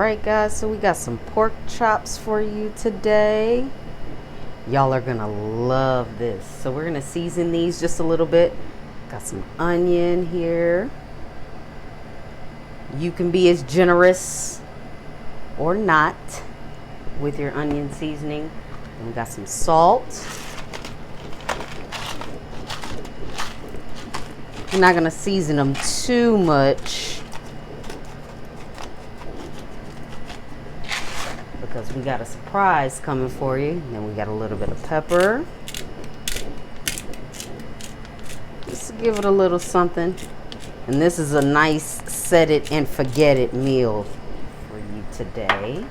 Alright guys, so we got some pork chops for you today. Y'all are gonna love this. So we're gonna season these just a little bit. Got some onion here. You can be as generous or not with your onion seasoning. And we got some salt. We're not gonna season them too much because we got a surprise coming for you. And then we got a little bit of pepper. Just to give it a little something. And this is a nice set it and forget it meal for you today.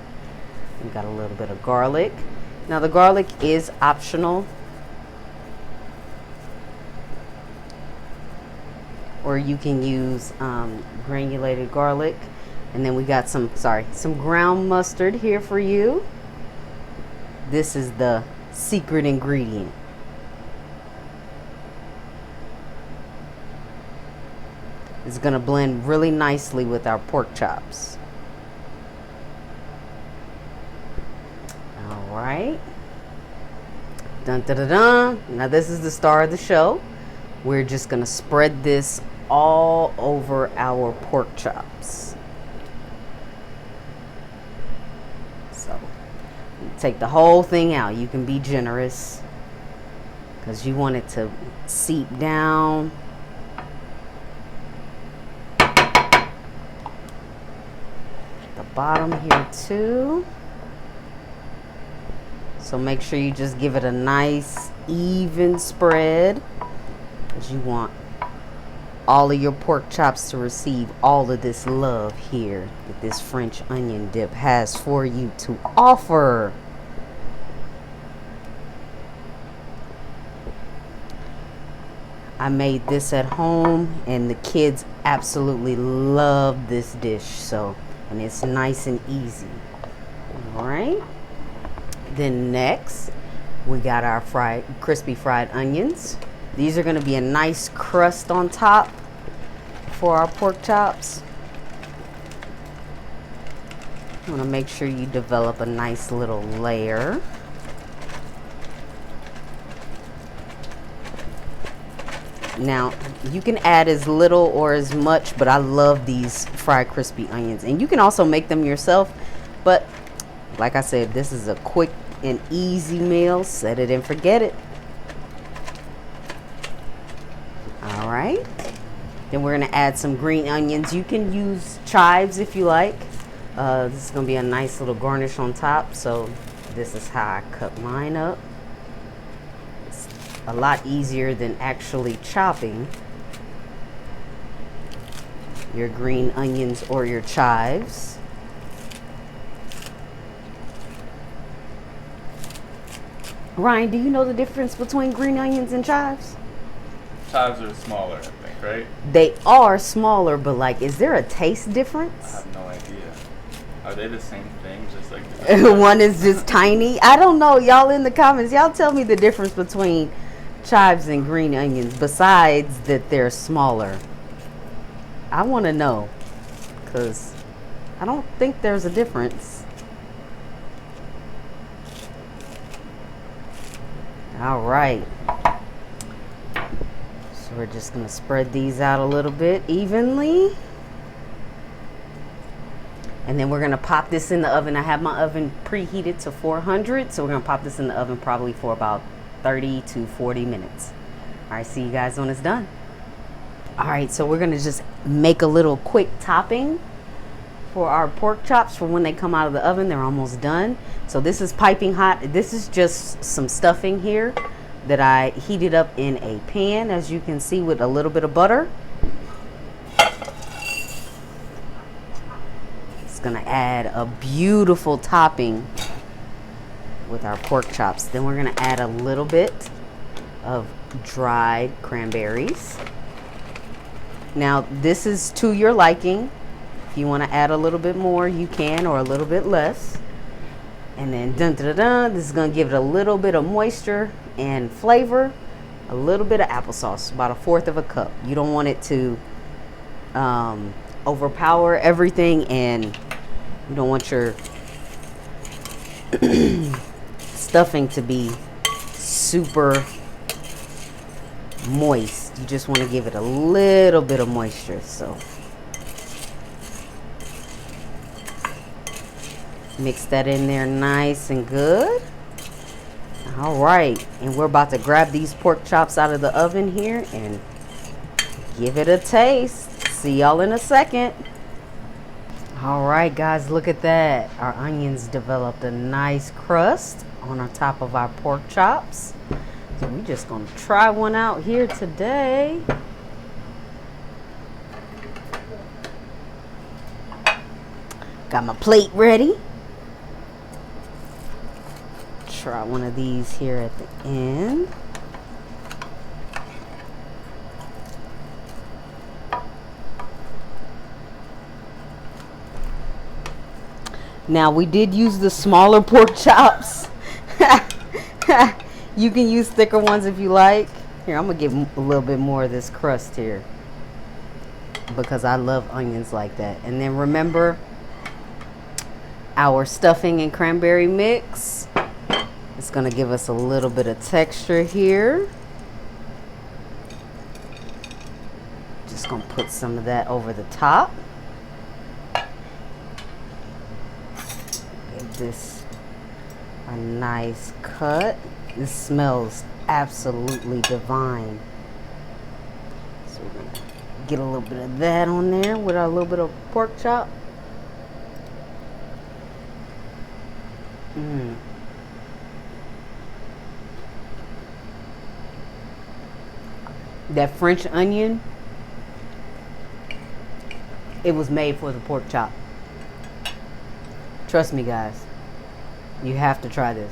We got a little bit of garlic. Now the garlic is optional. Or you can use granulated garlic. And then we got some ground mustard here for you. This is the secret ingredient. It's gonna blend really nicely with our pork chops. All right. Dun dun dun dun. Now this is the star of the show. We're just gonna spread this all over our pork chops. So take the whole thing out. You can be generous because you want it to seep down. The bottom here too. So make sure you just give it a nice even spread, because you want all of your pork chops to receive all of this love here that this French onion dip has for you to offer. I made this at home and the kids absolutely love this dish, so, and it's nice and easy. All right. Then next we got our crispy fried onions. These are going to be a nice crust on top for our pork chops. You want to make sure you develop a nice little layer. Now, you can add as little or as much, but I love these fried crispy onions. And you can also make them yourself, but like I said, this is a quick and easy meal. Set it and forget it. All right. Then we're going to add some green onions. You can use chives if you like. This is going to be a nice little garnish on top. So this is how I cut mine up. It's a lot easier than actually chopping your green onions or your chives. Ryan, do you know the difference between green onions and chives? Chives are smaller, I think, right? They are smaller, but like, is there a taste difference? I have no idea. Are they the same thing? Just like one is just tiny. I don't know. Y'all in the comments, y'all tell me the difference between chives and green onions besides that they're smaller. I want to know, because I don't think there's a difference. All right. So we're just going to spread these out a little bit evenly. And then we're going to pop this in the oven. I have my oven preheated to 400. So we're going to pop this in the oven probably for about 30 to 40 minutes. All right, see you guys when it's done. All right, so we're going to just make a little quick topping for our pork chops for when they come out of the oven. They're almost done. So this is piping hot. This is just some stuffing here that I heated up in a pan, as you can see, with a little bit of butter. It's gonna add a beautiful topping with our pork chops. Then we're gonna add a little bit of dried cranberries. Now this is to your liking. If you want to add a little bit more, you can, or a little bit less. And then dun dun dun dun, this is going to give it a little bit of moisture and flavor. A little bit of applesauce, about 1/4 of a cup. You don't want it to overpower everything and You don't want your stuffing to be super moist. You just want to give it a little bit of moisture. So mix that in there nice and good. All right, and we're about to grab these pork chops out of the oven here and give it a taste. See y'all in a second. All right, guys, look at that. Our onions developed a nice crust on our top of our pork chops. So we're just gonna try one out here today. Got my plate ready. Try one of these here at the end. Now, we did use the smaller pork chops. You can use thicker ones if you like. Here, I'm gonna give a little bit more of this crust here because I love onions like that. And then remember our stuffing and cranberry mix. It's gonna give us a little bit of texture here. Just gonna put some of that over the top. Give this a nice cut. This smells absolutely divine. So we're gonna get a little bit of that on there with our little bit of pork chop. That French onion, it was made for the pork chop. Trust me, guys. You have to try this.